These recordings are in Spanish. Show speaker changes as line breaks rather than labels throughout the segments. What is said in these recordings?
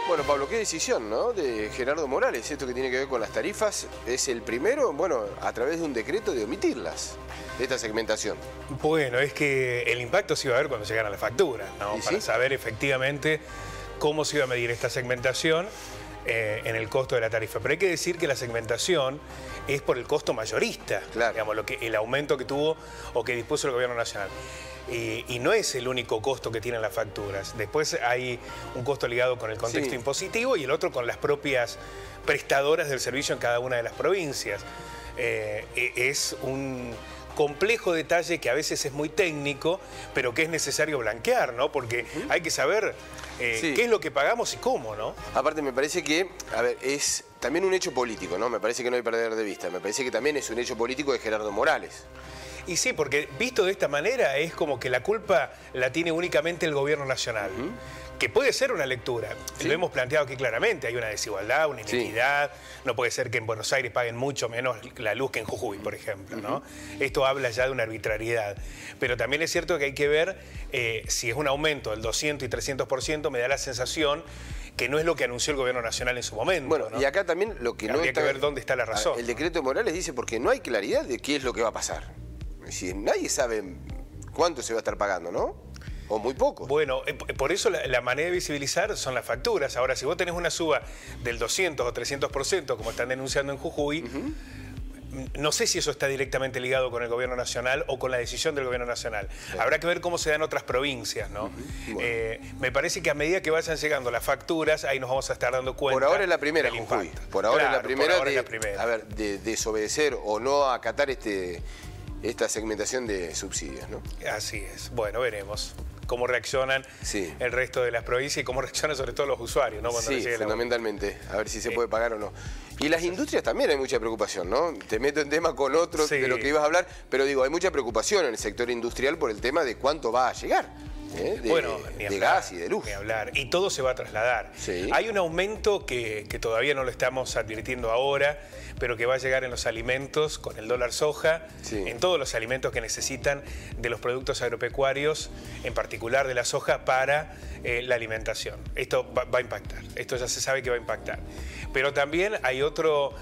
Bueno, Pablo, qué decisión, ¿no?, de Gerardo Morales. Esto que tiene que ver con las tarifas es el primero, bueno, a través de un decreto de omitirlas, de esta segmentación.
Bueno, es que el impacto se iba a ver cuando llegaran las facturas, ¿no? Para saber efectivamente cómo se iba a medir esta segmentación en el costo de la tarifa. Pero hay que decir que la segmentación es por el costo mayorista,
claro,
digamos, el aumento que tuvo o que dispuso el Gobierno Nacional. Y no es el único costo que tienen las facturas. Después hay un costo ligado con el contexto impositivo y el otro con las propias prestadoras del servicio en cada una de las provincias. Es un complejo detalle que a veces es muy técnico, pero que es necesario blanquear, ¿no? Porque hay que saber qué es lo que pagamos y cómo, ¿no?
Aparte me parece que, a ver, es también un hecho político, ¿no? Me parece que no hay que perder de vista. Me parece que también es un hecho político de Gerardo Morales.
Y sí, porque visto de esta manera es como que la culpa la tiene únicamente el Gobierno Nacional. Que puede ser una lectura, lo hemos planteado aquí claramente, hay una desigualdad, una inequidad, no puede ser que en Buenos Aires paguen mucho menos la luz que en Jujuy, por ejemplo, ¿no? Esto habla ya de una arbitrariedad, pero también es cierto que hay que ver si es un aumento del 200 y 300%, me da la sensación que no es lo que anunció el Gobierno Nacional en su momento. Bueno,
¿no? Y acá también lo que
habría que ver dónde está la razón.
El decreto de Morales dice porque no hay claridad de qué es lo que va a pasar. Es decir, nadie sabe cuánto se va a estar pagando, ¿no? O muy poco.
Bueno, por eso la manera de visibilizar son las facturas. Ahora, si vos tenés una suba del 200 o 300%, como están denunciando en Jujuy, no sé si eso está directamente ligado con el Gobierno Nacional o con la decisión del Gobierno Nacional. Habrá que ver cómo se dan otras provincias, ¿no? Me parece que a medida que vayan llegando las facturas, ahí nos vamos a estar dando cuenta.
Por ahora es la primera, Jujuy. Por ahora es la primera,
a
ver, de desobedecer o no acatar esta segmentación de subsidios, ¿no?
Así es. Bueno, veremos cómo reaccionan el resto de las provincias y cómo reaccionan sobre todo los usuarios, ¿no? Cuando
fundamentalmente, a ver si se puede pagar o no. Y las industrias también hay mucha preocupación, ¿no? Te meto en tema con otro de lo que ibas a hablar, pero digo, hay mucha preocupación en el sector industrial por el tema de cuánto va a llegar. De gas y de luz.
Ni hablar. Y todo se va a trasladar. Hay un aumento que todavía no lo estamos advirtiendo ahora, pero que va a llegar en los alimentos con el dólar soja, en todos los alimentos que necesitan de los productos agropecuarios, en particular de la soja, para la alimentación. Esto va a impactar, esto ya se sabe que va a impactar. Pero también hay otro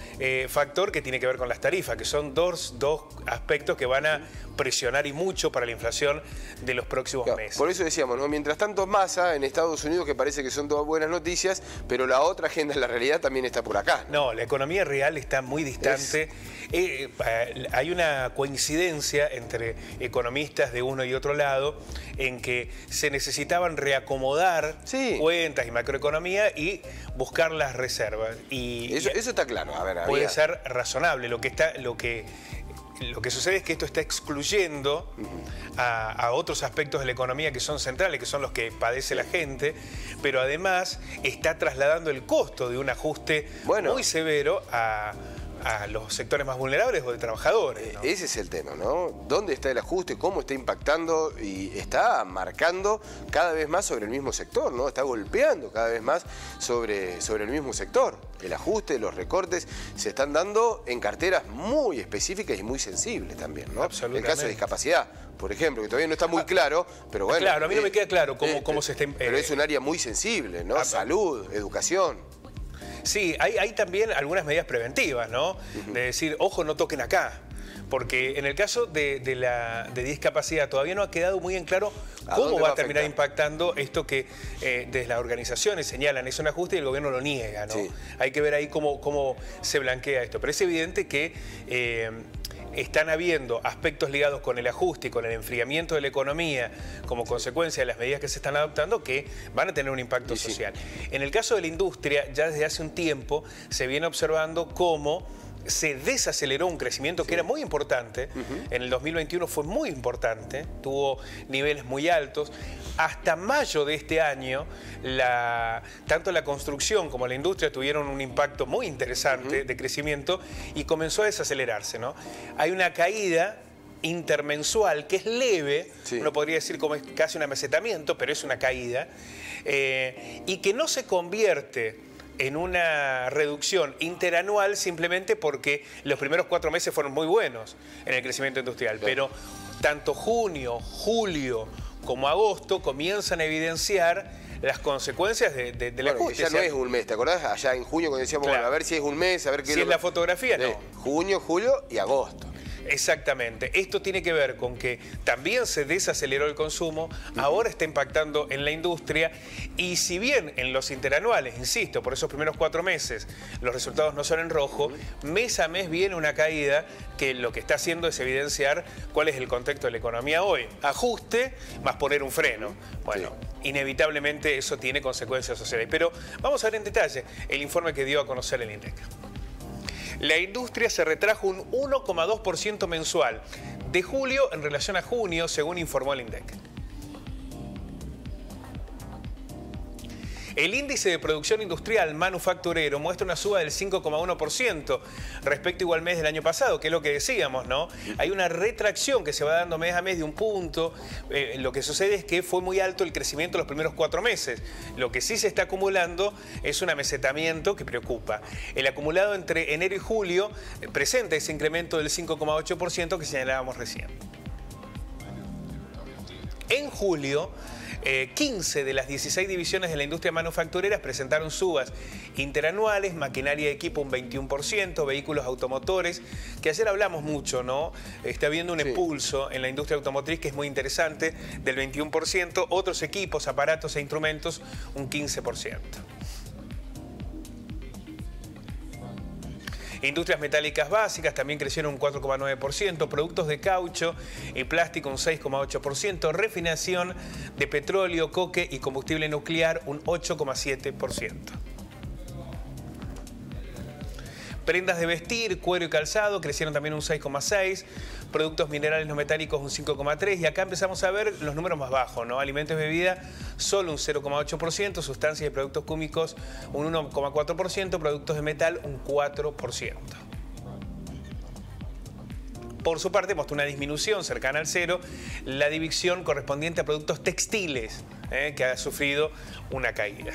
factor que tiene que ver con las tarifas, que son dos aspectos que van a presionar y mucho para la inflación de los próximos meses.
Por eso decíamos, ¿no? Mientras tanto Massa en Estados Unidos, que parece que son todas buenas noticias, pero la otra agenda en la realidad también está por acá.
No, la economía real está muy distante. Hay una coincidencia entre economistas de uno y otro lado en que se necesitaban reacomodar cuentas y macroeconomía y buscar las reservas. Y
eso está claro. A ver,
puede ser razonable. Lo que sucede es que esto está excluyendo a otros aspectos de la economía que son centrales, que son los que padece la gente, pero además está trasladando el costo de un ajuste muy severo a los sectores más vulnerables o de trabajadores, ¿no?
Ese es el tema, ¿no? ¿Dónde está el ajuste? ¿Cómo está impactando? Y está marcando cada vez más sobre el mismo sector, ¿no? Está golpeando cada vez más sobre el mismo sector. El ajuste, los recortes se están dando en carteras muy específicas y muy sensibles también, ¿no?
Absolutamente.
El caso de discapacidad, por ejemplo, que todavía no está muy claro, pero bueno.
Claro, a mí no me queda claro cómo se está...
pero es un área muy sensible, ¿no? Salud, educación.
Sí, hay también algunas medidas preventivas, ¿no? De decir, ojo, no toquen acá. Porque en el caso de discapacidad todavía no ha quedado muy en claro cómo va a terminar impactando esto que desde las organizaciones señalan es un ajuste y el gobierno lo niega, ¿no? Hay que ver ahí cómo se blanquea esto. Pero es evidente que están habiendo aspectos ligados con el ajuste y con el enfriamiento de la economía como consecuencia de las medidas que se están adoptando que van a tener un impacto social. En el caso de la industria, ya desde hace un tiempo se viene observando cómo se desaceleró un crecimiento que era muy importante. En el 2021 fue muy importante, tuvo niveles muy altos. Hasta mayo de este año, tanto la construcción como la industria tuvieron un impacto muy interesante de crecimiento y comenzó a desacelerarse, ¿no? Hay una caída intermensual que es leve, uno podría decir como es casi un amesetamiento, pero es una caída, y que no se convierte en una reducción interanual simplemente porque los primeros 4 meses fueron muy buenos en el crecimiento industrial, pero tanto junio, julio como agosto comienzan a evidenciar las consecuencias del ajuste.
Ya no es un mes, ¿te acordás? Allá en junio cuando decíamos,
claro,
bueno, a ver si es un mes, a ver qué...
Si es la fotografía, no.
Junio, julio y agosto.
Exactamente. Esto tiene que ver con que también se desaceleró el consumo, ahora está impactando en la industria y si bien en los interanuales, insisto, por esos primeros 4 meses los resultados no son en rojo, mes a mes viene una caída que lo que está haciendo es evidenciar cuál es el contexto de la economía hoy. Ajuste más poner un freno. Bueno, inevitablemente eso tiene consecuencias sociales. Pero vamos a ver en detalle el informe que dio a conocer el INDEC. La industria se retrajo un 1,2% mensual de julio en relación a junio, según informó el INDEC. El índice de producción industrial manufacturero muestra una suba del 5,1% respecto igual mes del año pasado, que es lo que decíamos, ¿no? Hay una retracción que se va dando mes a mes de un punto. Lo que sucede es que fue muy alto el crecimiento los primeros 4 meses. Lo que sí se está acumulando es un amesetamiento que preocupa. El acumulado entre enero y julio presenta ese incremento del 5,8% que señalábamos recién. En julio, 15 de las 16 divisiones de la industria manufacturera presentaron subas interanuales, maquinaria y equipo un 21%, vehículos automotores, que ayer hablamos mucho, ¿no? Está habiendo un impulso en la industria automotriz que es muy interesante, del 21%, otros equipos, aparatos e instrumentos un 15%. Industrias metálicas básicas también crecieron un 4,9%, productos de caucho y plástico un 6,8%, refinación de petróleo, coque y combustible nuclear un 8,7%. Prendas de vestir, cuero y calzado crecieron también un 6,6%, productos minerales no metálicos un 5,3% y acá empezamos a ver los números más bajos, ¿no? Alimentos y bebidas solo un 0,8%, sustancias y productos químicos un 1,4%, productos de metal un 4%. Por su parte, mostró una disminución cercana al cero, la división correspondiente a productos textiles, que ha sufrido una caída.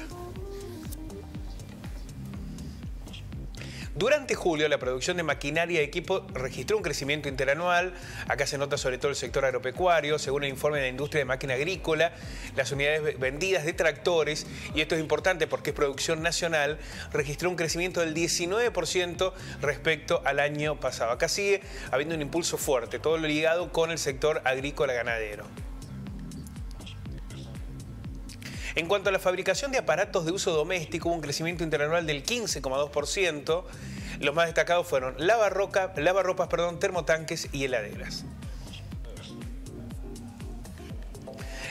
Durante julio, la producción de maquinaria y equipo registró un crecimiento interanual. Acá se nota sobre todo el sector agropecuario. Según el informe de la industria de máquina agrícola, las unidades vendidas de tractores, y esto es importante porque es producción nacional, registró un crecimiento del 19% respecto al año pasado. Acá sigue habiendo un impulso fuerte, todo lo ligado con el sector agrícola ganadero. En cuanto a la fabricación de aparatos de uso doméstico, hubo un crecimiento interanual del 15,2%. Los más destacados fueron lavarropas, termotanques y heladeras.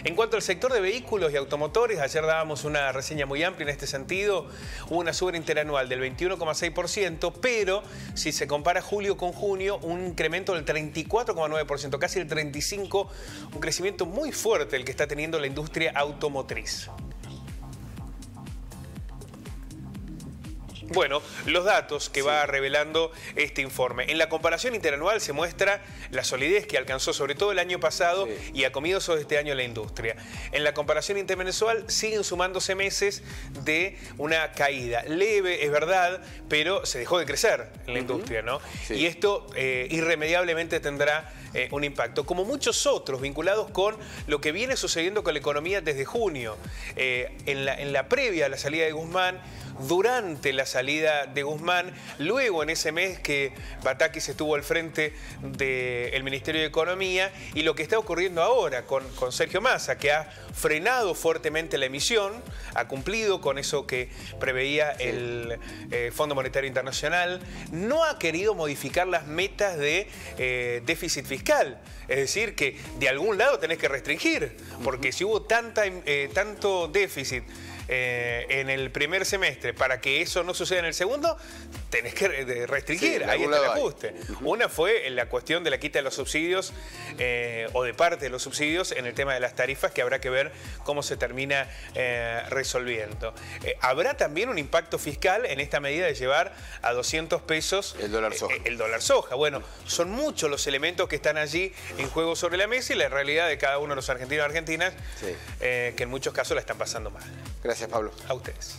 En cuanto al sector de vehículos y automotores, ayer dábamos una reseña muy amplia en este sentido. Hubo una suba interanual del 21,6%, pero si se compara julio con junio, un incremento del 34,9%, casi el 35%, un crecimiento muy fuerte el que está teniendo la industria automotriz. Bueno, los datos que va revelando este informe. En la comparación interanual se muestra la solidez que alcanzó sobre todo el año pasado y a comienzos de este año la industria. En la comparación intermensual siguen sumándose meses de una caída. Leve, es verdad, pero se dejó de crecer en la industria, ¿no? Y esto irremediablemente tendrá un impacto, como muchos otros vinculados con lo que viene sucediendo con la economía desde junio. En la previa a la salida de Guzmán, durante la salida de Guzmán, luego en ese mes que Batakis estuvo al frente del Ministerio de Economía y lo que está ocurriendo ahora con Sergio Massa, que ha frenado fuertemente la emisión, ha cumplido con eso que preveía el Fondo Monetario Internacional, no ha querido modificar las metas de déficit fiscal. Es decir, que de algún lado tenés que restringir, porque si hubo tanto déficit en el primer semestre, para que eso no suceda en el segundo, tenés que restringir, ahí está el ajuste. Una fue en la cuestión de la quita de los subsidios o de parte de los subsidios en el tema de las tarifas, que habrá que ver cómo se termina resolviendo. Habrá también un impacto fiscal en esta medida de llevar a 200 pesos
el dólar soja.
El dólar soja. Bueno, son muchos los elementos que están allí en juego sobre la mesa y la realidad de cada uno de los argentinos y argentinas, que en muchos casos la están pasando mal.
Gracias, Pablo.
A ustedes.